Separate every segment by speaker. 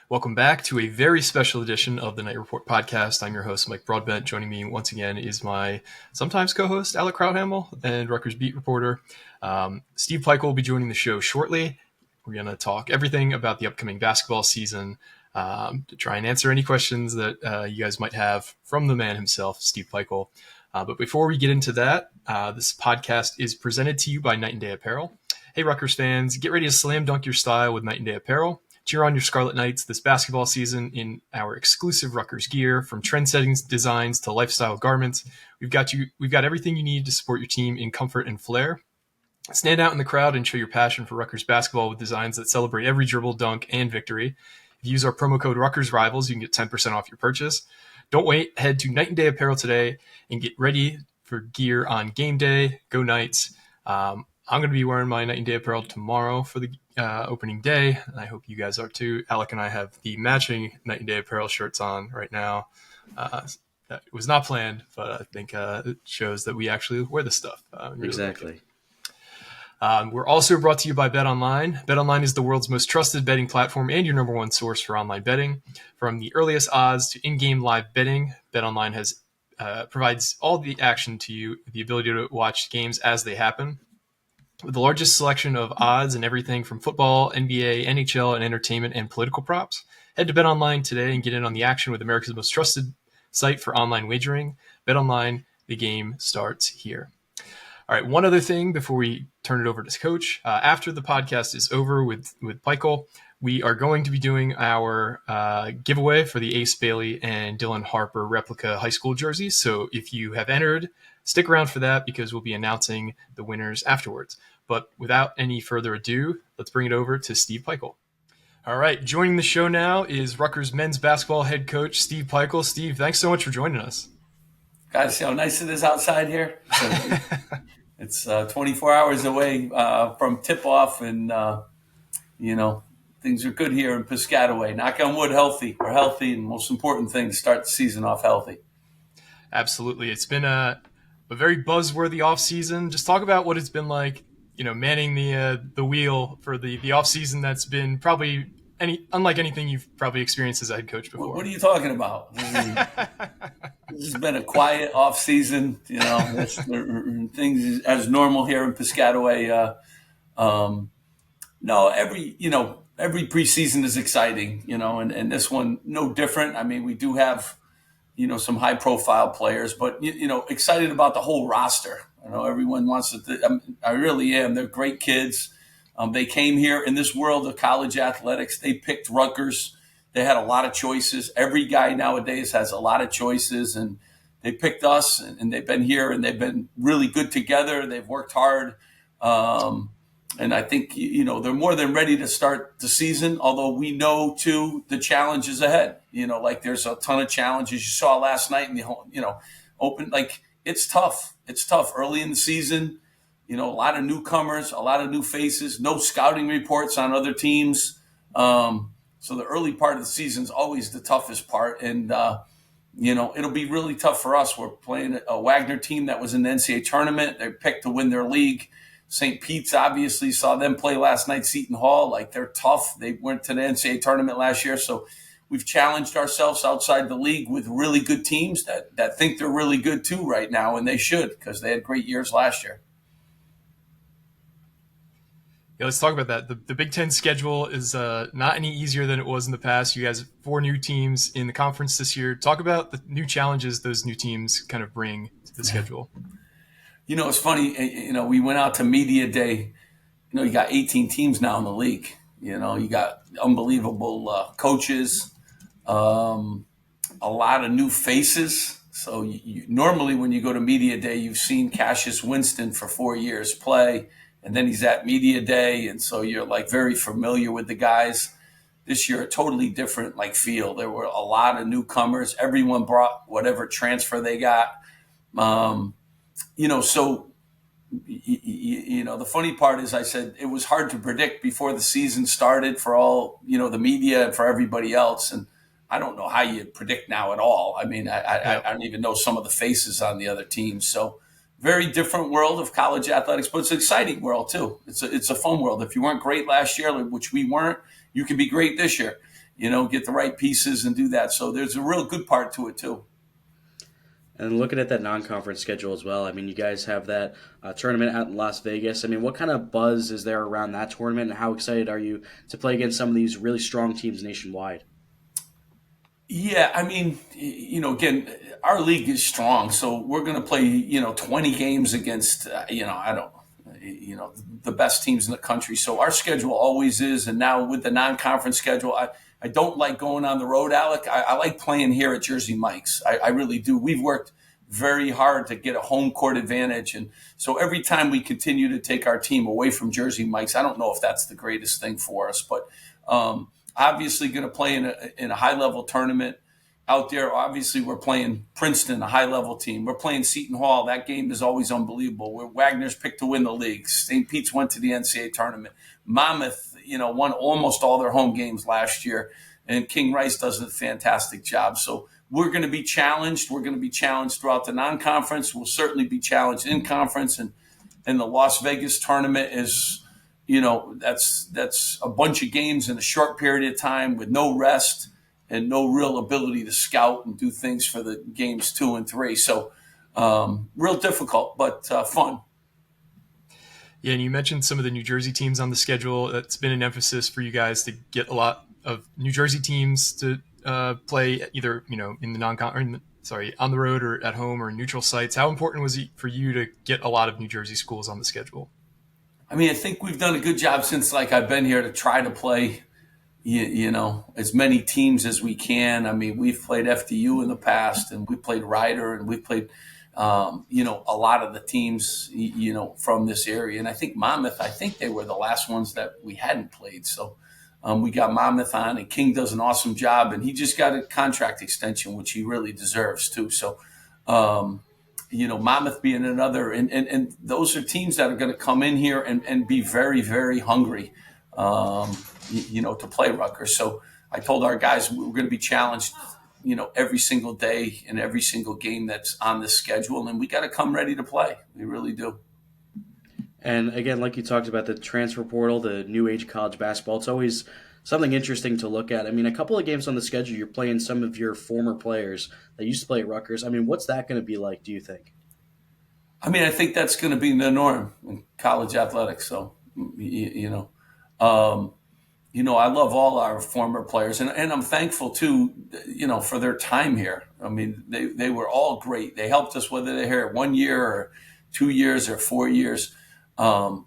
Speaker 1: Welcome back to a very special edition of the Knight Report podcast. I'm your host, Mike Broadbent. Joining me once again is my sometimes co-host, Alec and Rutgers beat reporter. Steve Pikiell will be joining the show shortly. We're going to talk everything about the upcoming basketball season, to try and answer any questions that you guys might have from the man himself, Steve Pikiell. But before we get into that, this podcast is presented to you by Knight and Day Apparel. Hey, Rutgers fans, get ready to slam dunk your style with Knight and Day Apparel. Cheer on your Scarlet Knights this basketball season in our exclusive Rutgers gear. From trend-setting designs to lifestyle garments, we've got everything you need to support your team in comfort and flair. Stand out in the crowd and show your passion for Rutgers basketball with designs that celebrate every dribble, dunk, and victory. If you use our promo code Rutgers Rivals, you can get 10% off your purchase. Don't wait. Head to Knight and Day Apparel today and get ready for gear on game day. Go Knights. I'm going to be wearing my Knight and Day Apparel tomorrow for the opening day, and I hope you guys are too. Alec and I have the matching Knight and Day Apparel shirts on right now. That was not planned, but I think it shows that we actually wear this stuff. Really
Speaker 2: exactly.
Speaker 1: We're also brought to you by BetOnline. BetOnline is the world's most trusted betting platform and your number one source for online betting. From the earliest odds to in-game live betting, BetOnline provides all the action to you, the ability to watch games as they happen. With the largest selection of odds and everything from football, NBA, NHL, and entertainment and political props, head to BetOnline today and get in on the action with America's most trusted site for online wagering. BetOnline, the game starts here. All right, one other thing before we turn it over to Coach. After the podcast is over with Pikiell, we are going to be doing our giveaway for the Ace Bailey and Dylan Harper replica high school jerseys. So if you have entered, stick around for that because we'll be announcing the winners afterwards. But without any further ado, let's bring it over to Steve Pikiell. All right, joining the show now is Rutgers men's basketball head coach Steve Pikiell. Steve, thanks so much for joining us.
Speaker 3: Guys, see how nice it is outside here? It's 24 hours away from tip-off, and, things are good here in Piscataway. Knock on wood, healthy. We're healthy, and most important thing, start the season off healthy.
Speaker 1: Absolutely. It's been a very buzzworthy offseason. Just talk about what it's been like, manning the wheel for the offseason that's been probably unlike anything you've probably experienced as a head coach before.
Speaker 3: What are you talking about? This has been a quiet offseason, things as normal here in Piscataway. Every preseason is exciting, and this one no different. I mean, we do have some high profile players, but excited about the whole roster. Everyone wants to. I really am. They're great kids. They came here in this world of college athletics. They picked Rutgers. They had a lot of choices. Every guy nowadays has a lot of choices, and they picked us, and they've been here, and they've been really good together. They've worked hard, and I think they're more than ready to start the season. Although we know too the challenges ahead. There's a ton of challenges you saw last night in the open. It's tough. It's tough early in the season. A lot of newcomers, a lot of new faces, no scouting reports on other teams. So the early part of the season is always the toughest part. And, it'll be really tough for us. We're playing a Wagner team that was in the NCAA tournament. They picked to win their league. St. Pete's obviously saw them play last night, Seton Hall. They're tough. They went to the NCAA tournament last year. So we've challenged ourselves outside the league with really good teams that think they're really good too right now, and they should because they had great years last year.
Speaker 1: Yeah, let's talk about that. The Big Ten schedule is not any easier than it was in the past. You guys have 4 new teams in the conference this year. Talk about the new challenges those new teams kind of bring to the schedule.
Speaker 3: It's funny. We went out to media day. You got 18 teams now in the league. You got unbelievable coaches, a lot of new faces. So normally when you go to media day, you've seen Cassius Winston for 4 years play. And then he's at media day, and so you're very familiar with the guys. This year, a totally different feel. There were a lot of newcomers. Everyone brought whatever transfer they got. So the funny part is I said it was hard to predict before the season started for all the media and for everybody else. And I don't know how you predict now at all. I mean, I don't even know some of the faces on the other teams. So. Very different world of college athletics, but it's an exciting world too. It's a fun world. If you weren't great last year, which we weren't, you can be great this year. get the right pieces and do that. So there's a real good part to it too.
Speaker 2: And looking at that non-conference schedule as well, I mean, you guys have that tournament out in Las Vegas. I mean, what kind of buzz is there around that tournament, and how excited are you to play against some of these really strong teams nationwide?
Speaker 3: Yeah, I mean, again, our league is strong, so we're going to play, 20 games against, the best teams in the country. So our schedule always is, and now with the non-conference schedule, I don't like going on the road, Alec. I like playing here at Jersey Mike's. I really do. We've worked very hard to get a home court advantage, and so every time we continue to take our team away from Jersey Mike's, I don't know if that's the greatest thing for us, but obviously going to play in a high-level tournament out there. Obviously, we're playing Princeton, a high-level team. We're playing Seton Hall. That game is always unbelievable. Wagner's picked to win the league. St. Pete's went to the NCAA tournament. Monmouth, won almost all their home games last year, and King Rice does a fantastic job. So we're going to be challenged. We're going to be challenged throughout the non-conference. We'll certainly be challenged in conference, and the Las Vegas tournament is – that's a bunch of games in a short period of time with no rest and no real ability to scout and do things for the games 2 and 3. So real difficult, but fun.
Speaker 1: Yeah, and you mentioned some of the New Jersey teams on the schedule. That's been an emphasis for you guys to get a lot of New Jersey teams to play either, in the on the road or at home or neutral sites. How important was it for you to get a lot of New Jersey schools on the schedule?
Speaker 3: I mean, I think we've done a good job since I've been here to try to play, as many teams as we can. I mean, we've played FDU in the past, and we played Rider, and we played, a lot of the teams, from this area. And I think Monmouth, they were the last ones that we hadn't played. So we got Monmouth on, and King does an awesome job, and he just got a contract extension, which he really deserves too. So, Monmouth being another, and those are teams that are going to come in here and be very, very hungry, to play Rutgers. So I told our guys we're going to be challenged, every single day and every single game that's on this schedule, and we got to come ready to play. We really do.
Speaker 2: And again, like you talked about the transfer portal, the new age college basketball, it's always something interesting to look at. I mean, a couple of games on the schedule, you're playing some of your former players that used to play at Rutgers. I mean, what's that going to be like, do you think?
Speaker 3: I mean, I think that's going to be the norm in college athletics. So, I love all our former players, and I'm thankful too, for their time here. I mean, they were all great. They helped us, whether they're here 1 year or 2 years or 4 years. So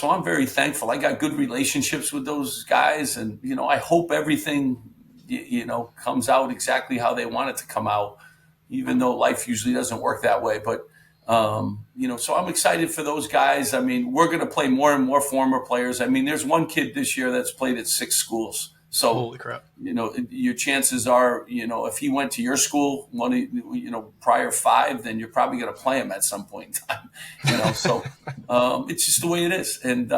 Speaker 3: I'm very thankful. I got good relationships with those guys, and, I hope everything, comes out exactly how they want it to come out, even though life usually doesn't work that way. But, so I'm excited for those guys. I mean, we're going to play more and more former players. I mean, there's one kid this year that's played at 6 schools. So,
Speaker 1: holy crap.
Speaker 3: Your chances are, if he went to your school, prior 5, then you're probably going to play him at some point in time, So it's just the way it is. And,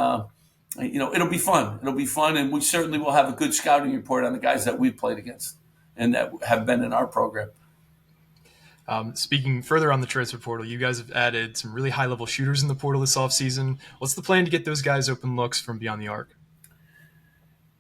Speaker 3: it'll be fun. It'll be fun. And we certainly will have a good scouting report on the guys that we've played against and that have been in our program.
Speaker 1: Speaking further on the transfer portal, you guys have added some really high-level shooters in the portal this offseason. What's the plan to get those guys open looks from beyond the arc?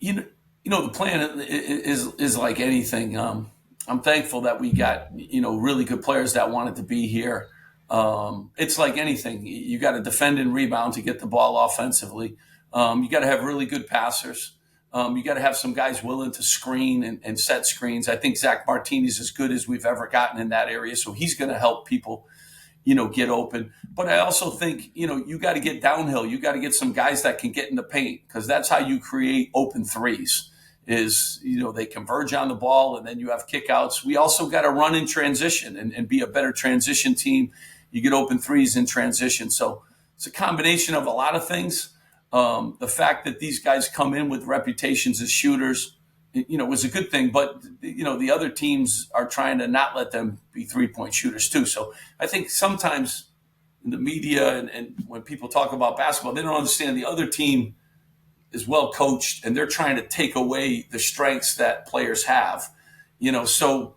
Speaker 3: The plan is like anything. I'm thankful that we got, really good players that wanted to be here. It's like anything. You got to defend and rebound to get the ball offensively. You got to have really good passers. You got to have some guys willing to screen and set screens. I think Zach Martini's as good as we've ever gotten in that area, so he's going to help people, get open. But I also think, you got to get downhill. You got to get some guys that can get in the paint, because that's how you create open threes. Is, they converge on the ball, and then you have kickouts. We also got to run in transition and be a better transition team. You get open threes in transition. So it's a combination of a lot of things. The fact that these guys come in with reputations as shooters, was a good thing. But, the other teams are trying to not let them be 3-point shooters too. So I think sometimes in the media and when people talk about basketball, they don't understand the other team is well coached, and they're trying to take away the strengths that players have. So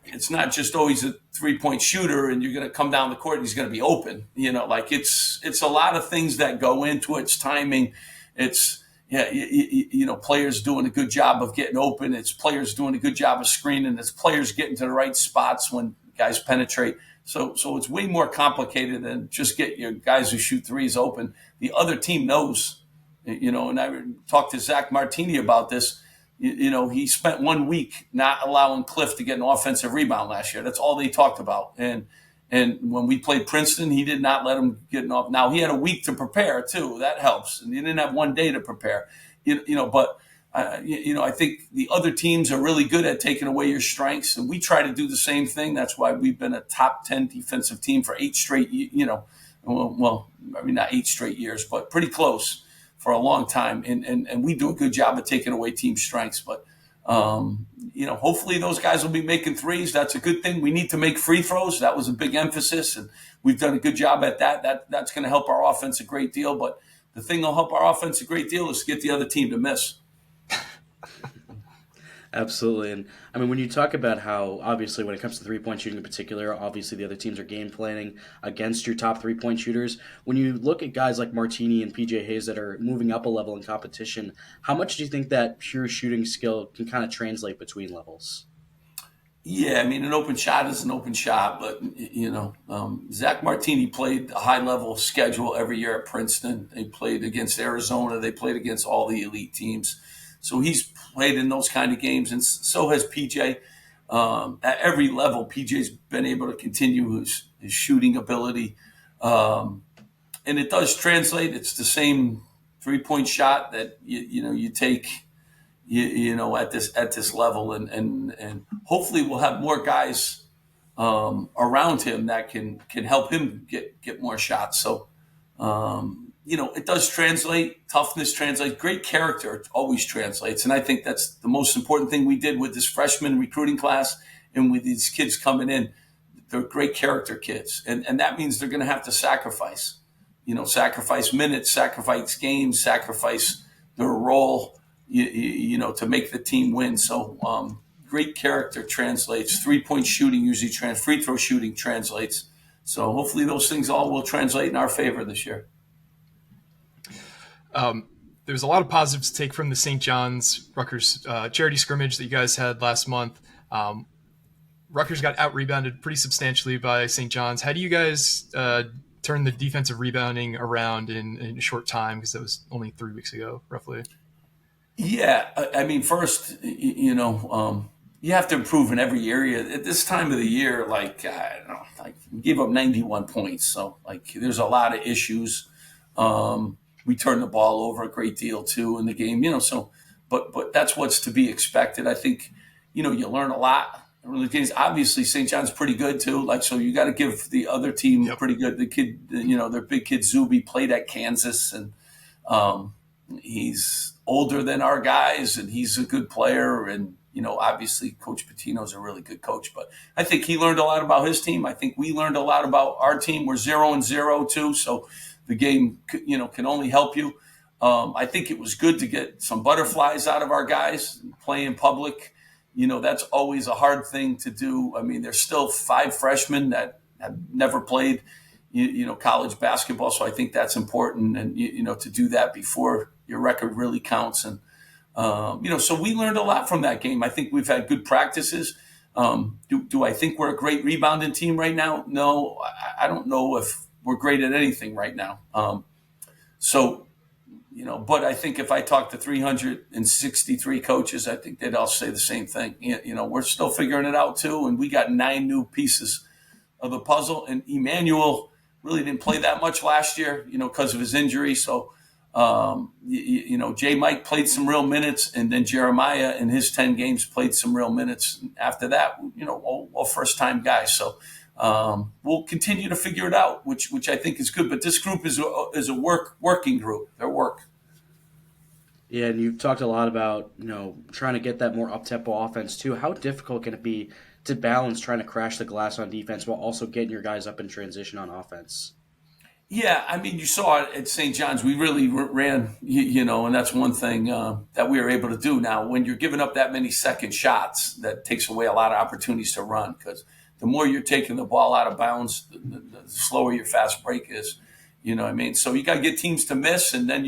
Speaker 3: it's not just always a 3-point shooter and you're going to come down the court and he's going to be open. It's a lot of things that go into it. It's timing. It's, players doing a good job of getting open. It's players doing a good job of screening. It's players getting to the right spots when guys penetrate. So it's way more complicated than just get your guys who shoot threes open. The other team knows, and I talked to Zach Martini about this. He spent 1 week not allowing Cliff to get an offensive rebound last year. That's all they talked about. And when we played Princeton, he did not let him get an off. Now, he had a week to prepare, too. That helps. And he didn't have 1 day to prepare. But I think the other teams are really good at taking away your strengths. And we try to do the same thing. That's why we've been a top 10 defensive team for 8 straight, not 8 straight years, but pretty close for a long time. And we do a good job of taking away team strengths. But hopefully those guys will be making threes. That's a good thing. We need to make free throws. That was a big emphasis, and we've done a good job at that. That's going to help our offense a great deal. But the thing that'll help our offense a great deal is to get the other team to miss.
Speaker 2: Absolutely. And I mean, when you talk about how, obviously, when it comes to three-point shooting in particular, obviously the other teams are game planning against your top three-point shooters. When you look at guys like Martini and PJ Hayes that are moving up a level in competition, how much do you think that pure shooting skill can kind of translate between levels?
Speaker 3: Yeah, I mean, an open shot is an open shot, but, Zach Martini played a high-level schedule every year at Princeton. They played against Arizona. They played against all the elite teams. So he's played in those kind of games, and so has PJ. At every level, PJ's been able to continue his shooting ability. And it does translate. It's the same three-point shot that you take at this level, and hopefully we'll have more guys around him that can help him get more shots. So it does translate. Toughness translates. Great character always translates. And I think that's the most important thing we did with this freshman recruiting class and with these kids coming in. They're great character kids. And that means they're going to have to sacrifice. Sacrifice minutes, sacrifice games, sacrifice their role, to make the team win. So great character translates. Three-point shooting usually free throw shooting translates. So hopefully those things all will translate in our favor this year.
Speaker 1: There's a lot of positives to take from the St. John's Rutgers charity scrimmage that you guys had last month. Rutgers got out-rebounded pretty substantially by St. John's. How do you guys turn the defensive rebounding around in a short time? Because that was only 3 weeks ago, roughly.
Speaker 3: Yeah, I mean, first, you have to improve in every area. At this time of the year, we gave up 91 points. So, there's a lot of issues. We turn the ball over a great deal too in the game, but that's what's to be expected. I think, you learn a lot in the games. Obviously St. John's pretty good too. So you got to give the other team pretty good. The kid, their big kid Zuby played at Kansas, and he's older than our guys, and he's a good player. And, obviously Coach Pitino's a really good coach, but I think he learned a lot about his team. I think we learned a lot about our team. We're 0-0 too. So the game, can only help you. I think it was good to get some butterflies out of our guys and play in public. That's always a hard thing to do. I mean, there's still 5 freshmen that have never played, college basketball. So I think that's important, and, to do that before your record really counts. And, so we learned a lot from that game. I think we've had good practices. Do I think we're a great rebounding team right now? No, I don't know if we're great at anything right now. But I think if I talk to 363 coaches, I think they'd all say the same thing. We're still figuring it out too. And we got 9 new pieces of the puzzle. And Emmanuel really didn't play that much last year, because of his injury. So, J. Mike played some real minutes, and then Jeremiah in his 10 games played some real minutes. And after that, all first-time guys. So, we'll continue to figure it out, which I think is good. But this group is a working group. Their work.
Speaker 2: Yeah, and you've talked a lot about trying to get that more up-tempo offense too. How difficult can it be to balance trying to crash the glass on defense while also getting your guys up in transition on offense?
Speaker 3: Yeah, I mean, you saw it at St. John's. We really ran, and that's one thing that we were able to do. Now, when you're giving up that many second shots, that takes away a lot of opportunities to run, because the more you're taking the ball out of bounds, the slower your fast break is. You know what I mean? So you got to get teams to miss, and then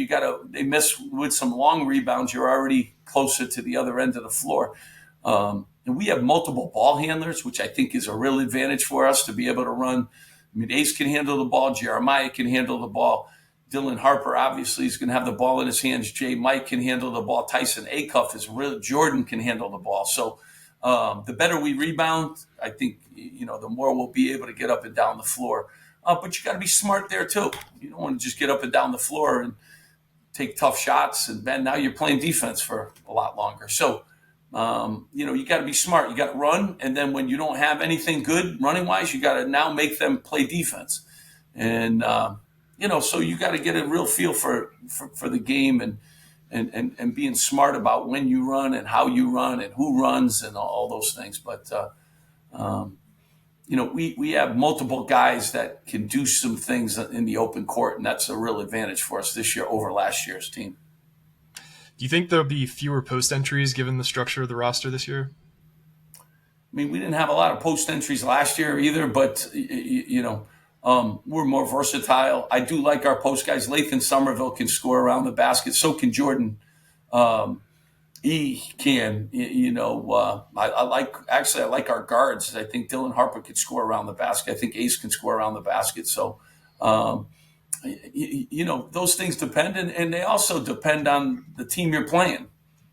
Speaker 3: they miss with some long rebounds. You're already closer to the other end of the floor. And we have multiple ball handlers, which I think is a real advantage for us to be able to run. I mean, Ace can handle the ball. Jeremiah can handle the ball. Dylan Harper, obviously, is going to have the ball in his hands. Jay Mike can handle the ball. Tyson Acuff is real. Jordan can handle the ball. So the better we rebound, I think, the more we'll be able to get up and down the floor. But you got to be smart there, too. You don't want to just get up and down the floor and take tough shots. And then now you're playing defense for a lot longer. So, you got to be smart. You got to run. And then when you don't have anything good running-wise, you got to now make them play defense. And, so you got to get a real feel for the game and being smart about when you run and how you run and who runs and all those things. But, we have multiple guys that can do some things in the open court, and that's a real advantage for us this year over last year's team.
Speaker 1: Do you think there'll be fewer post entries given the structure of the roster this year?
Speaker 3: I mean, we didn't have a lot of post entries last year either, but, we're more versatile. I do like our post guys. Lathan Somerville can score around the basket. So can Jordan. He can, I like our guards. I think Dylan Harper could score around the basket. I think Ace can score around the basket. So, those things depend, and they also depend on the team you're playing.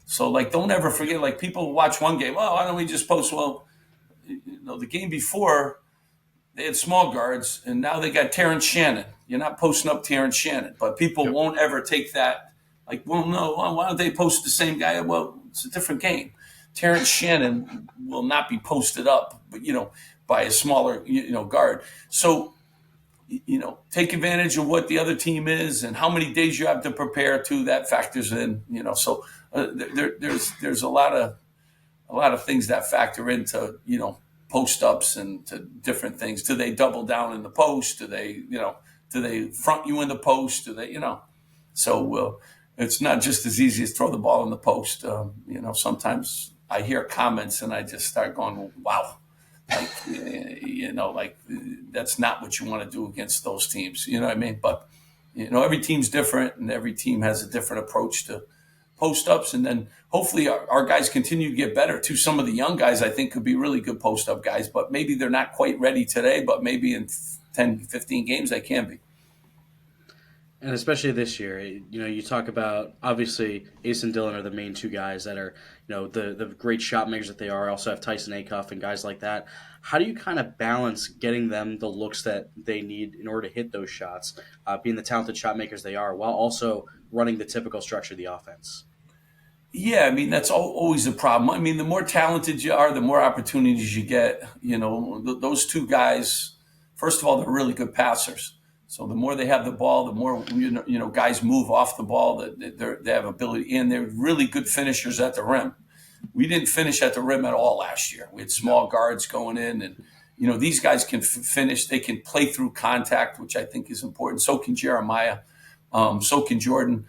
Speaker 3: So, don't ever forget, people watch one game. Oh, why don't we just post? Well, the game before they had small guards, and now they got Terrence Shannon. You're not posting up Terrence Shannon, but people won't ever take that. No, why don't they post the same guy? Well, it's a different game. Terrence Shannon will not be posted up, but, by a smaller, guard. So, take advantage of what the other team is and how many days you have to prepare to. That factors in, So there's a lot of things that factor into, post ups and to different things. Do they double down in the post? Do they front you in the post? Do they, So it's not just as easy as throw the ball in the post. Sometimes I hear comments and I just start going, wow. That's not what you want to do against those teams. You know what I mean? But, every team's different and every team has a different approach to post-ups. And then hopefully our guys continue to get better too. Some of the young guys I think could be really good post-up guys, but maybe they're not quite ready today, but maybe in 10, 15 games they can be.
Speaker 2: And especially this year, you talk about, obviously, Ace and Dylan are the main two guys that are, the great shot makers that they are. Also have Tyson Acuff and guys like that. How do you kind of balance getting them the looks that they need in order to hit those shots, being the talented shot makers they are, while also running the typical structure of the offense?
Speaker 3: Yeah, I mean, that's always a problem. I mean, the more talented you are, the more opportunities you get. Those two guys, first of all, they're really good passers. So the more they have the ball, the more guys move off the ball. They have ability, and they're really good finishers at the rim. We didn't finish at the rim at all last year. We had small guards going in, and these guys can finish. They can play through contact, which I think is important. So can Jeremiah. So can Jordan.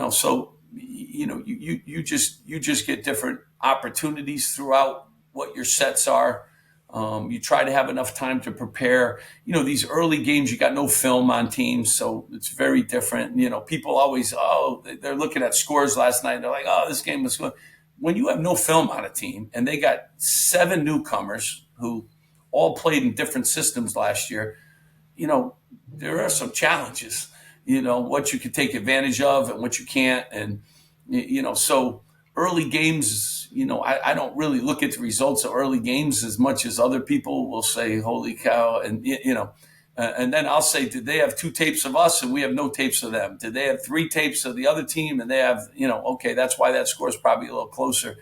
Speaker 3: So you just get different opportunities throughout what your sets are. You try to have enough time to prepare. These early games, you got no film on teams, so it's very different. People always, they're looking at scores last night. And they're like, this game was good. When you have no film on a team and they got 7 newcomers who all played in different systems last year, there are some challenges, what you can take advantage of and what you can't. And, so early games, I don't really look at the results of early games as much as other people will say, holy cow. And, and then I'll say, did they have 2 tapes of us and we have no tapes of them? Did they have 3 tapes of the other team and they have, okay, that's why that score is probably a little closer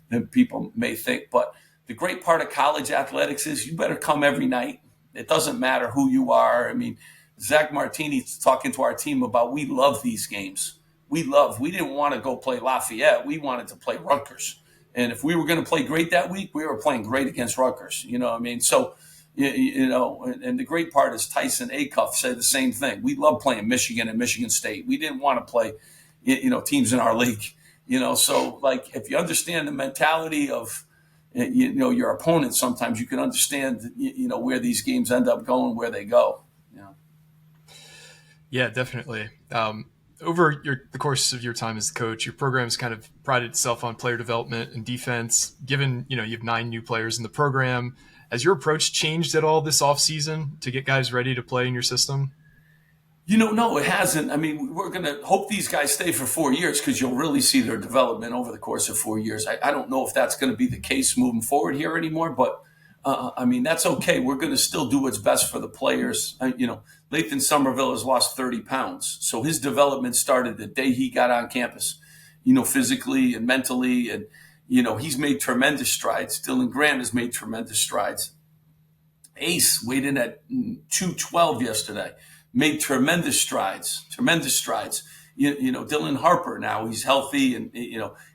Speaker 3: than people may think. But the great part of college athletics is you better come every night. It doesn't matter who you are. I mean, Zach Martini's talking to our team about we love these games. We didn't want to go play Lafayette. We wanted to play Rutgers. And if we were going to play great that week, we were playing great against Rutgers. You know what I mean? So, and the great part is Tyson Acuff said the same thing. We love playing Michigan and Michigan State. We didn't want to play, teams in our league. So if you understand the mentality of, your opponent, sometimes you can understand, where these games end up going, where they go.
Speaker 1: Yeah, definitely. Over the course of your time as the coach, your program's kind of prided itself on player development and defense. Given you have 9 new players in the program, has your approach changed at all this offseason to get guys ready to play in your system?
Speaker 3: No, it hasn't. I mean, we're going to hope these guys stay for 4 years because you'll really see their development over the course of 4 years. I don't know if that's going to be the case moving forward here anymore, but I mean, that's okay. We're going to still do what's best for the players. Lathan Somerville has lost 30 pounds. So his development started the day he got on campus, physically and mentally. And, he's made tremendous strides. Dylan Grant has made tremendous strides. Ace weighed in at 212 yesterday. Made tremendous strides. Dylan Harper now he's healthy and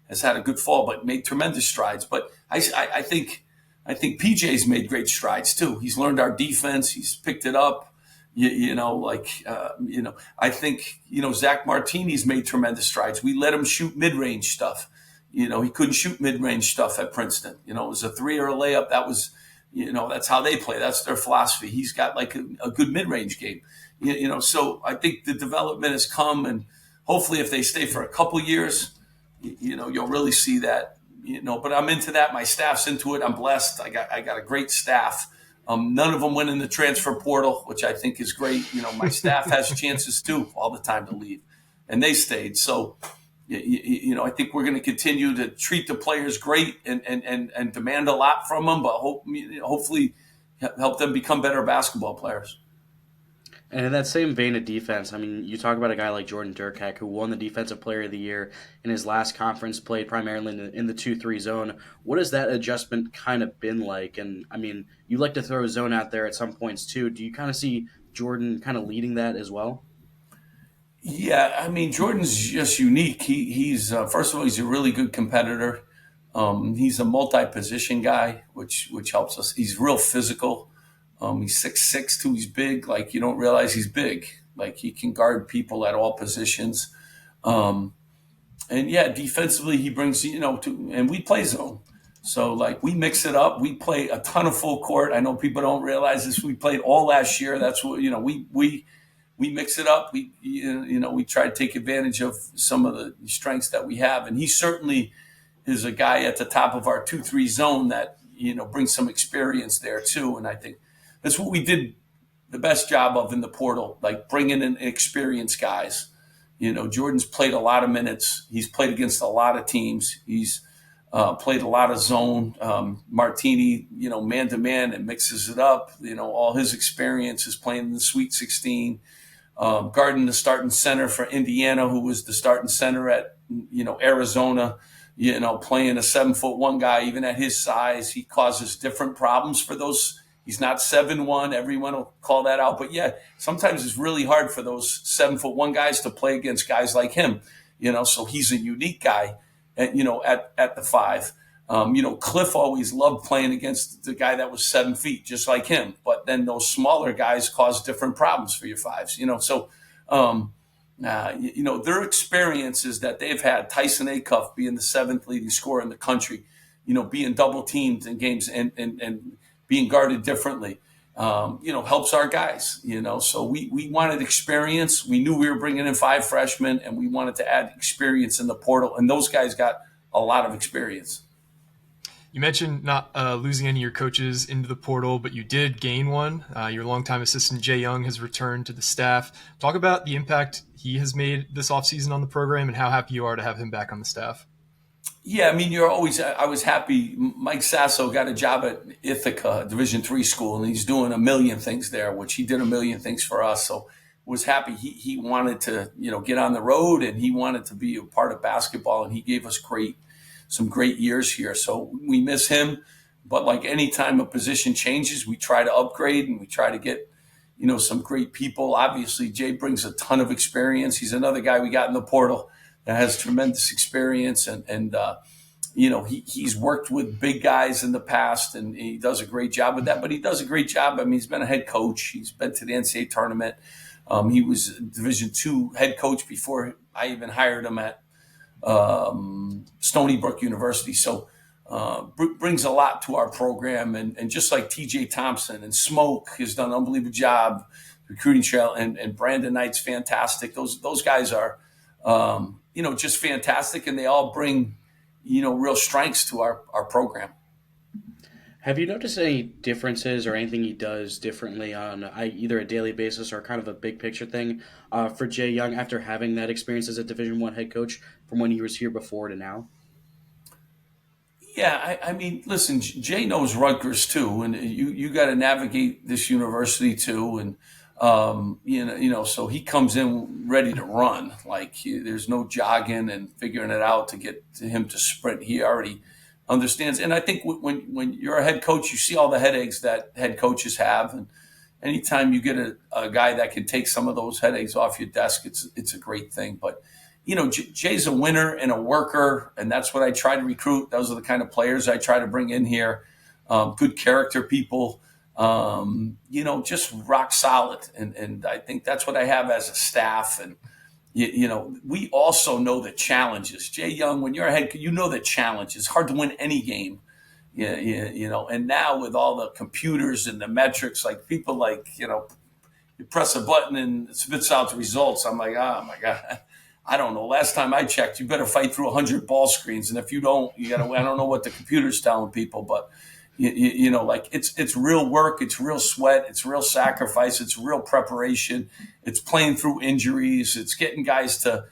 Speaker 3: has had a good fall, but made tremendous strides. But I think PJ's made great strides too. He's learned our defense. He's picked it up. I think Zach Martini's made tremendous strides. We let him shoot mid-range stuff. He couldn't shoot mid-range stuff at Princeton. It was a 3 or a layup. That was that's how they play. That's their philosophy. He's got like a good mid-range game. So I think the development has come, and hopefully if they stay for a couple years, you'll really see that. But I'm into that. My staff's into it. I'm blessed. I got a great staff. None of them went in the transfer portal, which I think is great. My staff has chances too all the time to leave, and they stayed. So, I think we're going to continue to treat the players great and demand a lot from them, but hopefully help them become better basketball players.
Speaker 2: And in that same vein of defense, I mean, you talk about a guy like Jordan Durkheck, who won the Defensive Player of the Year in his last conference, played primarily in the 2-3 zone. What has that adjustment kind of been like? And, I mean, you like to throw a zone out there at some points, too. Do you kind of see Jordan kind of leading that as well?
Speaker 3: Yeah, I mean, Jordan's just unique. He's first of all, he's a really good competitor. He's a multi-position guy, which helps us. He's real physical. He's 6'6", too. He's big. Like, you don't realize he's big. Like, he can guard people at all positions. And, yeah, defensively, he brings, and we play zone. So, like, we mix it up. We play a ton of full court. I know people don't realize this. We played all last year. That's what, we mix it up. We try to take advantage of some of the strengths that we have. And he certainly is a guy at the top of our 2-3 zone that, brings some experience there, too. And I think that's what we did the best job of in the portal, like bringing in experienced guys. Jordan's played a lot of minutes. He's played against a lot of teams. He's played a lot of zone. Martini, man-to-man and mixes it up. All his experience is playing in the Sweet 16. Guarding the starting center for Indiana, who was the starting center at, Arizona. Playing a 7'1" guy, even at his size, he causes different problems for those. He's not 7'1". Everyone will call that out. But, yeah, sometimes it's really hard for those 7'1" guys to play against guys like him. So he's a unique guy, at the 5. Cliff always loved playing against the guy that was 7 feet, just like him. But then those smaller guys cause different problems for your 5s. So, their experiences that they've had, Tyson Acuff being the 7th leading scorer in the country, being double teamed in games and being guarded differently, helps our guys, So we wanted experience. We knew we were bringing in 5 freshmen, and we wanted to add experience in the portal. And those guys got a lot of experience.
Speaker 1: You mentioned not losing any of your coaches into the portal, but you did gain one. Your longtime assistant, Jay Young, has returned to the staff. Talk about the impact he has made this offseason on the program and how happy you are to have him back on the staff.
Speaker 3: Yeah, I mean, I was happy. Mike Sasso got a job at Ithaca, a Division III school, and he's doing a million things there, which he did a million things for us. So was happy. He wanted to, get on the road, and he wanted to be a part of basketball, and he gave us some great years here. So we miss him. But like any time a position changes, we try to upgrade and we try to get, some great people. Obviously, Jay brings a ton of experience. He's another guy we got in the portal that has tremendous experience, and he's worked with big guys in the past, and he does a great job with that. But he does a great job. I mean, he's been a head coach. He's been to the NCAA tournament. He was a Division II head coach before I even hired him at Stony Brook University. So brings a lot to our program. And just like TJ Thompson and Smoke has done an unbelievable job, recruiting trail, and Brandon Knight's fantastic. Those guys are, just fantastic, and they all bring, real strengths to our program.
Speaker 2: Have you noticed any differences or anything he does differently on either a daily basis or kind of a big picture thing for Jay Young after having that experience as a Division I head coach from when he was here before to now?
Speaker 3: Yeah, I mean, listen, Jay knows Rutgers too, and you got to navigate this university too, and so he comes in ready to run. Like there's no jogging and figuring it out to get to him to sprint. He already understands, and I think when you're a head coach, you see all the headaches that head coaches have, and anytime you get a guy that can take some of those headaches off your desk, it's a great thing. But Jay's a winner and a worker, and that's what I try to recruit. Those are the kind of players I try to bring in here. Good character people, just rock solid. And I think that's what I have as a staff. And, we also know the challenges. Jay Young, when you're a head, you know the challenge. It's hard to win any game. Yeah, and now with all the computers and the metrics, like people you press a button and it spits out the results. I'm like, oh my God. I don't know. Last time I checked, you better fight through 100 ball screens, and if you don't, you got to. I don't know what the computer's telling people, but it's real work, it's real sweat, it's real sacrifice, it's real preparation, it's playing through injuries, it's getting guys to,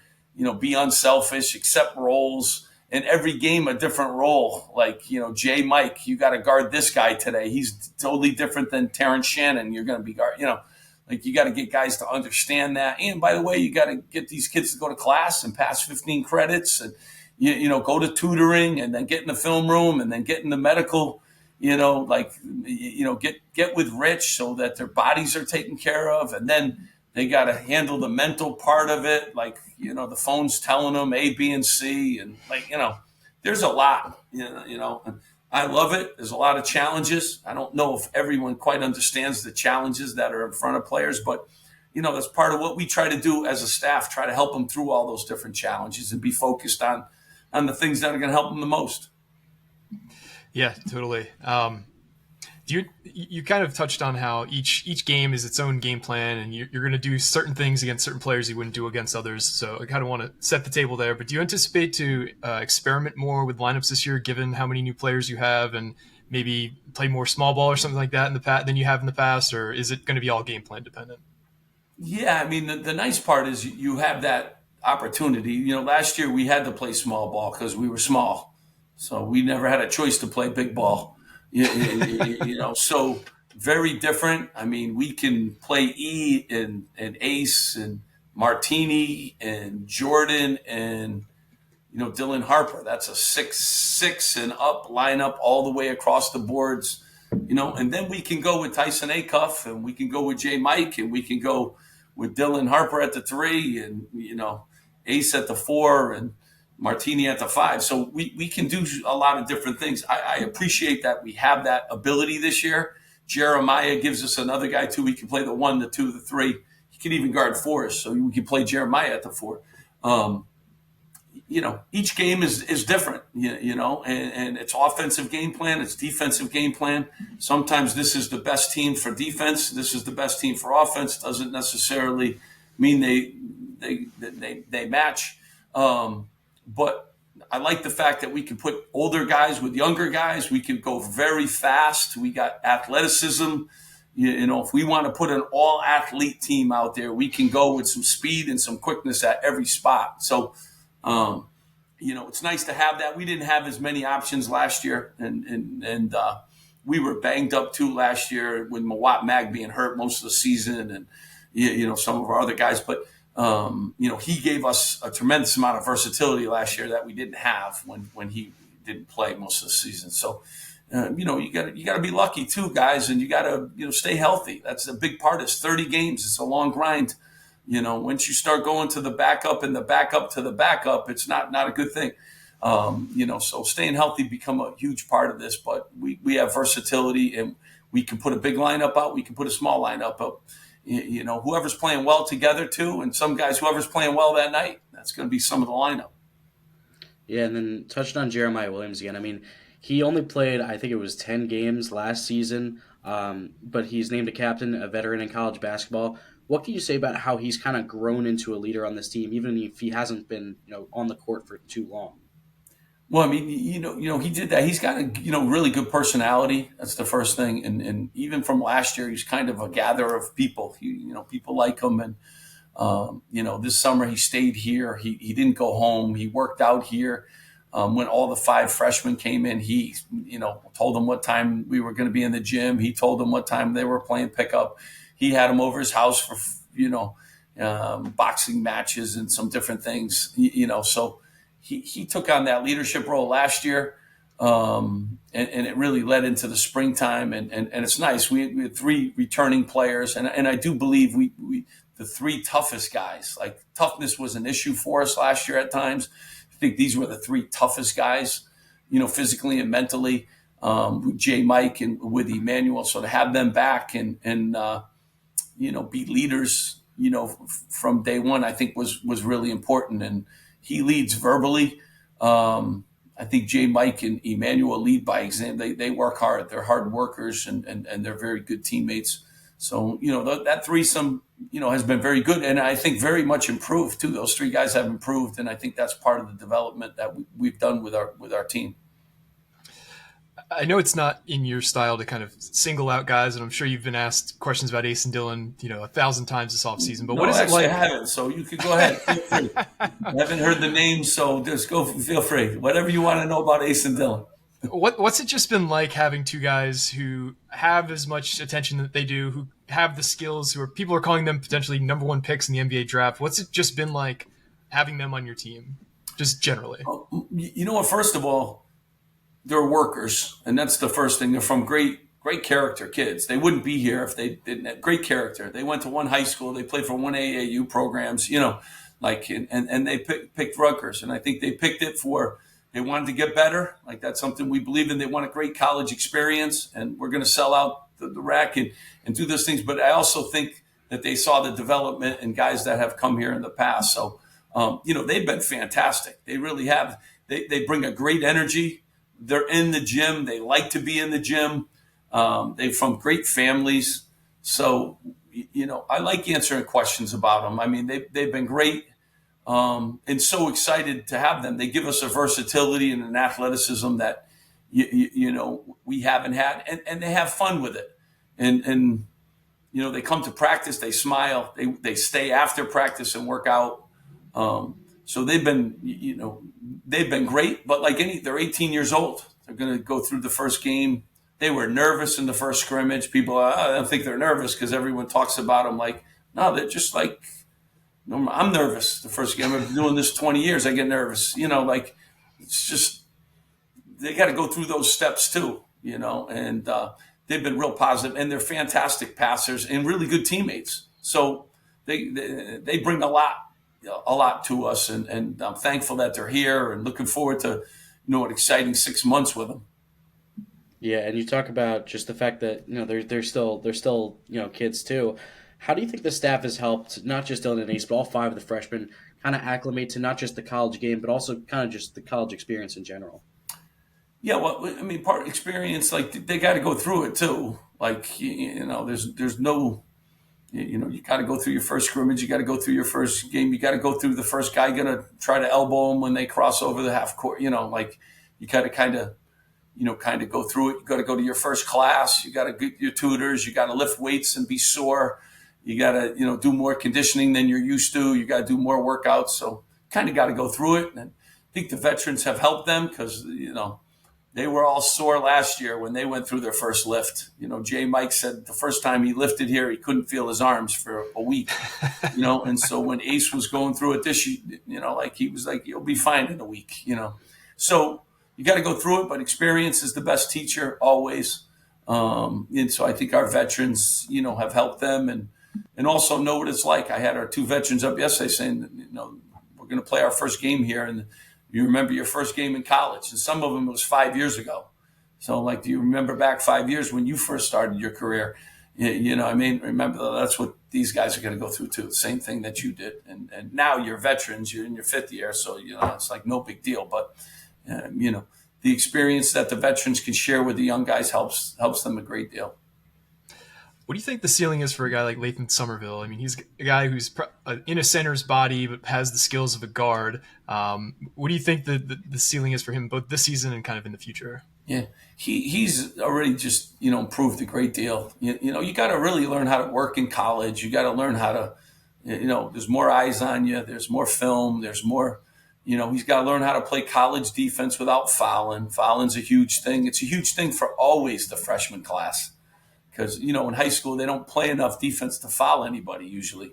Speaker 3: be unselfish, accept roles, and every game a different role. Like Jay Mike, you got to guard this guy today. He's totally different than Terrence Shannon. You're going to be guard. Like you got to get guys to understand that. And by the way, you got to get these kids to go to class and pass 15 credits and, go to tutoring and then get in the film room and then get in the medical, get with Rich so that their bodies are taken care of. And then they got to handle the mental part of it. Like, the phone's telling them A, B, and C. And there's a lot, I love it. There's a lot of challenges. I don't know if everyone quite understands the challenges that are in front of players, but that's part of what we try to do as a staff, try to help them through all those different challenges and be focused on the things that are going to help them the most.
Speaker 1: Yeah, totally. You kind of touched on how each game is its own game plan, and you're going to do certain things against certain players you wouldn't do against others. So I kind of want to set the table there. But do you anticipate to experiment more with lineups this year, given how many new players you have, and maybe play more small ball or something like that than you have in the past, or is it going to be all game plan dependent?
Speaker 3: Yeah, I mean the nice part is you have that opportunity. Last year we had to play small ball because we were small, so we never had a choice to play big ball. So very different. I mean, we can play E and Ace and Martini and Jordan and, Dylan Harper. That's a 6'6" and up lineup all the way across the boards, and then we can go with Tyson Acuff and we can go with Jay Mike and we can go with Dylan Harper at the 3 and, Ace at the 4 and Martini at the 5. So we can do a lot of different things. I appreciate that we have that ability this year. Jeremiah gives us another guy too. We can play the 1, the 2, the 3. He can even guard 4, so we can play Jeremiah at the 4. Each game is different, and it's offensive game plan, it's defensive game plan. Sometimes this is the best team for defense. This is the best team for offense. Doesn't necessarily mean they match. But I like the fact that we can put older guys with younger guys. We can go very fast. We got athleticism. If we want to put an all-athlete team out there, we can go with some speed and some quickness at every spot. So, it's nice to have that. We didn't have as many options last year, and we were banged up too last year with Mawat Mag being hurt most of the season, and some of our other guys, but. He gave us a tremendous amount of versatility last year that we didn't have when he didn't play most of the season. So, you got to be lucky too, guys, and you got to stay healthy. That's a big part. It's 30 games. It's a long grind. Once you start going to the backup and the backup to the backup, it's not a good thing. So staying healthy become a huge part of this. But we have versatility, and we can put a big lineup out. We can put a small lineup up. Whoever's playing well together too, and some guys, whoever's playing well that night, that's going to be some of the lineup.
Speaker 2: Yeah, and then touched on Jeremiah Williams again. I mean, he only played, I think it was 10 games last season. but he's named a captain, a veteran in college basketball. What can you say about how he's kind of grown into a leader on this team, even if he hasn't been, on the court for too long?
Speaker 3: Well, I mean, he did that. He's got a, really good personality. That's the first thing. And even from last year, he's kind of a gatherer of people. People like him. And, this summer he stayed here. He didn't go home. He worked out here. When all the 5 freshmen came in, he, told them what time we were going to be in the gym. He told them what time they were playing pickup. He had them over his house for, boxing matches and some different things, so he took on that leadership role last year. And it really led into the springtime. And it's nice. We had 3 returning players. And I do believe we the 3 toughest guys, like toughness was an issue for us last year at times. I think these were the 3 toughest guys, physically and mentally, with J. Mike and with Emmanuel. So to have them back and be leaders, from day one, I think was really important. And he leads verbally. I think J. Mike and Emmanuel lead by example. They work hard. They're hard workers and they're very good teammates. So, that threesome, has been very good. And I think very much improved too. Those 3 guys have improved. And I think that's part of the development that we've done with our team.
Speaker 1: I know it's not in your style to kind of single out guys, and I'm sure you've been asked questions about Ace and Dylan, 1,000 times this offseason. But what is it like?
Speaker 3: I haven't, so you could go ahead. Feel free. I haven't heard the names, so just go. Feel free. Whatever you want to know about Ace and Dylan.
Speaker 1: What's it just been like having 2 guys who have as much attention that they do, who have the skills, people are calling them potentially number 1 picks in the NBA draft? What's it just been like having them on your team, just generally?
Speaker 3: What? First of all, they're workers, and that's the first thing. They're from great character kids. They wouldn't be here if they didn't have great character. They went to one high school. They played for 1 AAU programs, and they picked Rutgers. And I think they picked it they wanted to get better. Like, that's something we believe in. They want a great college experience, and we're going to sell out the rack and do those things. But I also think that they saw the development in guys that have come here in the past. So, they've been fantastic. They really have. They bring a great energy. They're in the gym. They like to be in the gym. They're from great families. So, I like answering questions about them. I mean, they've been great, and so excited to have them. They give us a versatility and an athleticism that, we haven't had, and they have fun with it. And they come to practice, they smile, they stay after practice and work out. So they've been great, but they're 18 years old. They're going to go through the first game. They were nervous in the first scrimmage. People, I don't think they're nervous because everyone talks about them no, they're just I'm nervous the first game. I've been doing this 20 years. I get nervous. It's just, they got to go through those steps too, and they've been real positive, and they're fantastic passers and really good teammates. So they bring a lot to us, and I'm thankful that they're here and looking forward to, an exciting 6 months with them.
Speaker 2: Yeah, and you talk about just the fact that they're still kids too. How do you think the staff has helped not just Dylan and Ace, but all 5 of the freshmen kind of acclimate to not just the college game, but also kind of just the college experience in general?
Speaker 3: Yeah, well, I mean, part of experience, they got to go through it too. There's no. You got to go through your first scrimmage. You got to go through your first game. You got to go through the first guy going to try to elbow them when they cross over the half court. You got to kind of go through it. You got to go to your first class. You got to get your tutors. You got to lift weights and be sore. You got to, do more conditioning than you're used to. You got to do more workouts. So kind of got to go through it. And I think the veterans have helped them because, they were all sore last year when they went through their first lift. J. Mike said the first time he lifted here, he couldn't feel his arms for a week, and so when Ace was going through it this year, he was like, you'll be fine in a week, So you got to go through it, but experience is the best teacher always. And so I think our veterans, have helped them and also know what it's like. I had our 2 veterans up yesterday saying, we're going to play our first game here, and you remember your first game in college, and some of them was 5 years ago. So, do you remember back 5 years when you first started your career? Remember, that's what these guys are going to go through too. The same thing that you did. And now you're veterans, you're in your 5th year. So, it's no big deal. But, the experience that the veterans can share with the young guys helps them a great deal.
Speaker 1: What do you think the ceiling is for a guy like Lathan Somerville? I mean, he's a guy who's in a center's body but has the skills of a guard. What do you think the ceiling is for him both this season and kind of in the future?
Speaker 3: Yeah, he's already just improved a great deal. You got to really learn how to work in college. You got to learn how to, there's more eyes on you. There's more film. There's more. He's got to learn how to play college defense without fouling. Fouling's a huge thing. It's a huge thing for always the freshman class because in high school they don't play enough defense to foul anybody usually.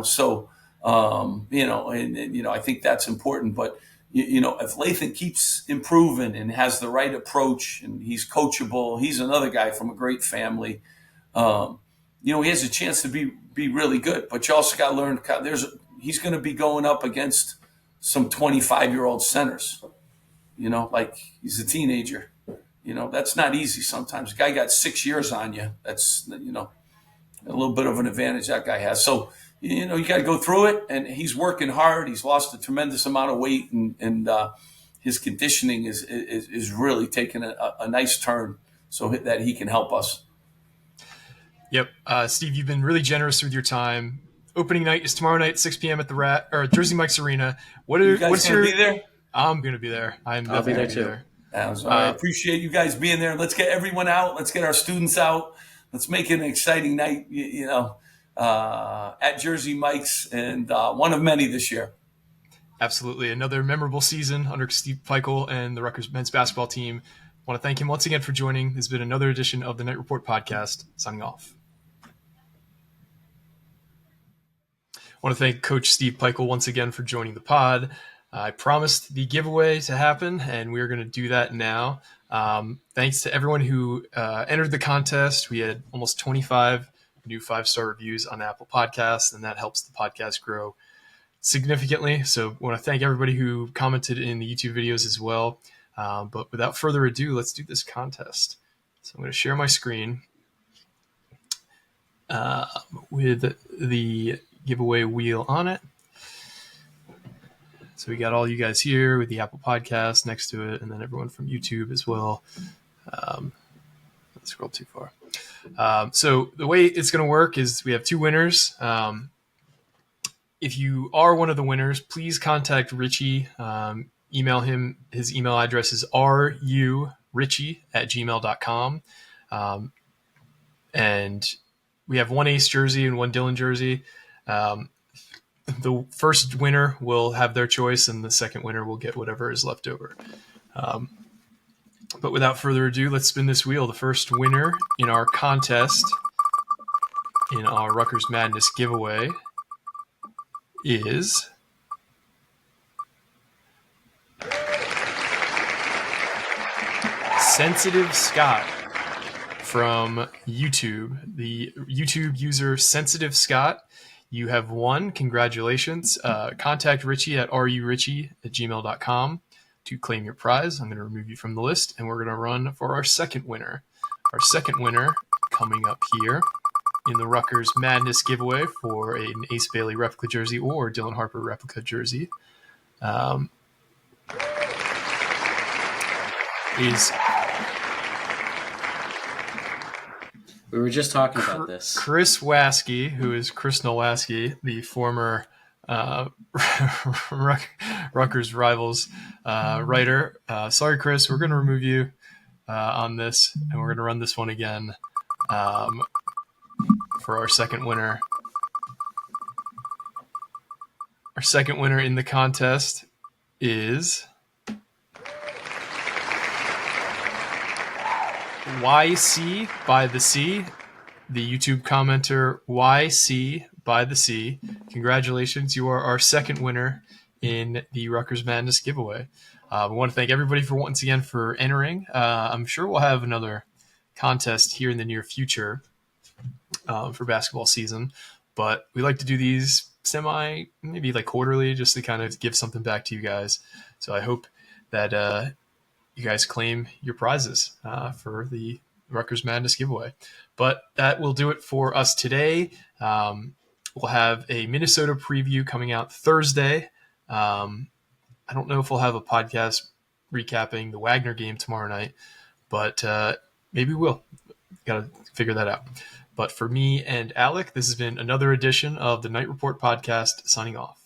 Speaker 3: So I think that's important, but. If Lathan keeps improving and has the right approach and he's coachable, he's another guy from a great family. He has a chance to be really good. But you also got to learn he's going to be going up against some 25-year-old centers. Like he's a teenager. That's not easy sometimes. A guy got 6 years on you. That's a little bit of an advantage that guy has. So. You got to go through it, and he's working hard. He's lost a tremendous amount of weight, and his conditioning is really taking a nice turn so that he can help us.
Speaker 1: Yep. Steve, you've been really generous with your time. Opening night is tomorrow night, 6 p.m. at the Jersey Mike's Arena.
Speaker 3: You guys going to be there?
Speaker 1: I'm going to be there. I'll
Speaker 2: be there too.
Speaker 3: I appreciate you guys being there. Let's get everyone out. Let's get our students out. Let's make it an exciting night, at Jersey Mike's, and one of many this year.
Speaker 1: Absolutely. Another memorable season under Steve Pikiell and the Rutgers men's basketball team. I want to thank him once again for joining. This has been another edition of the Knight Report podcast. Signing off. I want to thank Coach Steve Pikiell once again for joining the pod. I promised the giveaway to happen, and we're going to do that now. Thanks to everyone who entered the contest. We had almost 25 new 5-star reviews on Apple Podcasts, and that helps the podcast grow significantly. So I want to thank everybody who commented in the YouTube videos as well. But without further ado, let's do this contest. So I'm going to share my screen with the giveaway wheel on it. So we got all you guys here with the Apple Podcast next to it, and then everyone from YouTube as well. Let's scroll too far. So the way it's going to work is we have 2 winners. If you are one of the winners, please contact Richie. Email him. His email address is ruritchie@gmail.com. And we have 1 Ace jersey and 1 Dylan jersey. The first winner will have their choice, and the second winner will get whatever is left over. But without further ado, let's spin this wheel. The first winner in our contest, in our Rutgers Madness giveaway, is Sensitive Scott from YouTube. The YouTube user Sensitive Scott. You have won. Congratulations. Contact Richie at ruritchie@gmail.com to claim your prize. I'm going to remove you from the list, and we're going to run for our second winner. Our second winner coming up here in the Rutgers Madness giveaway for an Ace Bailey replica jersey or Dylan Harper replica jersey is...
Speaker 2: We were just talking about this.
Speaker 1: Chris Waskey, who is Chris Nowlaski, the former Rutgers Rivals writer. Sorry, Chris, we're going to remove you on this, and we're going to run this one again for our second winner. Our second winner in the contest is YC by the Sea, the YouTube commenter YC by the Sea. Congratulations, you are our second winner in the Rutgers Madness giveaway. We want to thank everybody for once again for entering. I'm sure we'll have another contest here in the near future for basketball season, but we like to do these maybe like quarterly, just to kind of give something back to you guys. So I hope that you guys claim your prizes for the Rutgers Madness giveaway. But that will do it for us today. We'll have a Minnesota preview coming out Thursday. I don't know if we'll have a podcast recapping the Wagner game tomorrow night, but maybe we'll. Got to figure that out. But for me and Alec, this has been another edition of the Knight Report podcast, signing off.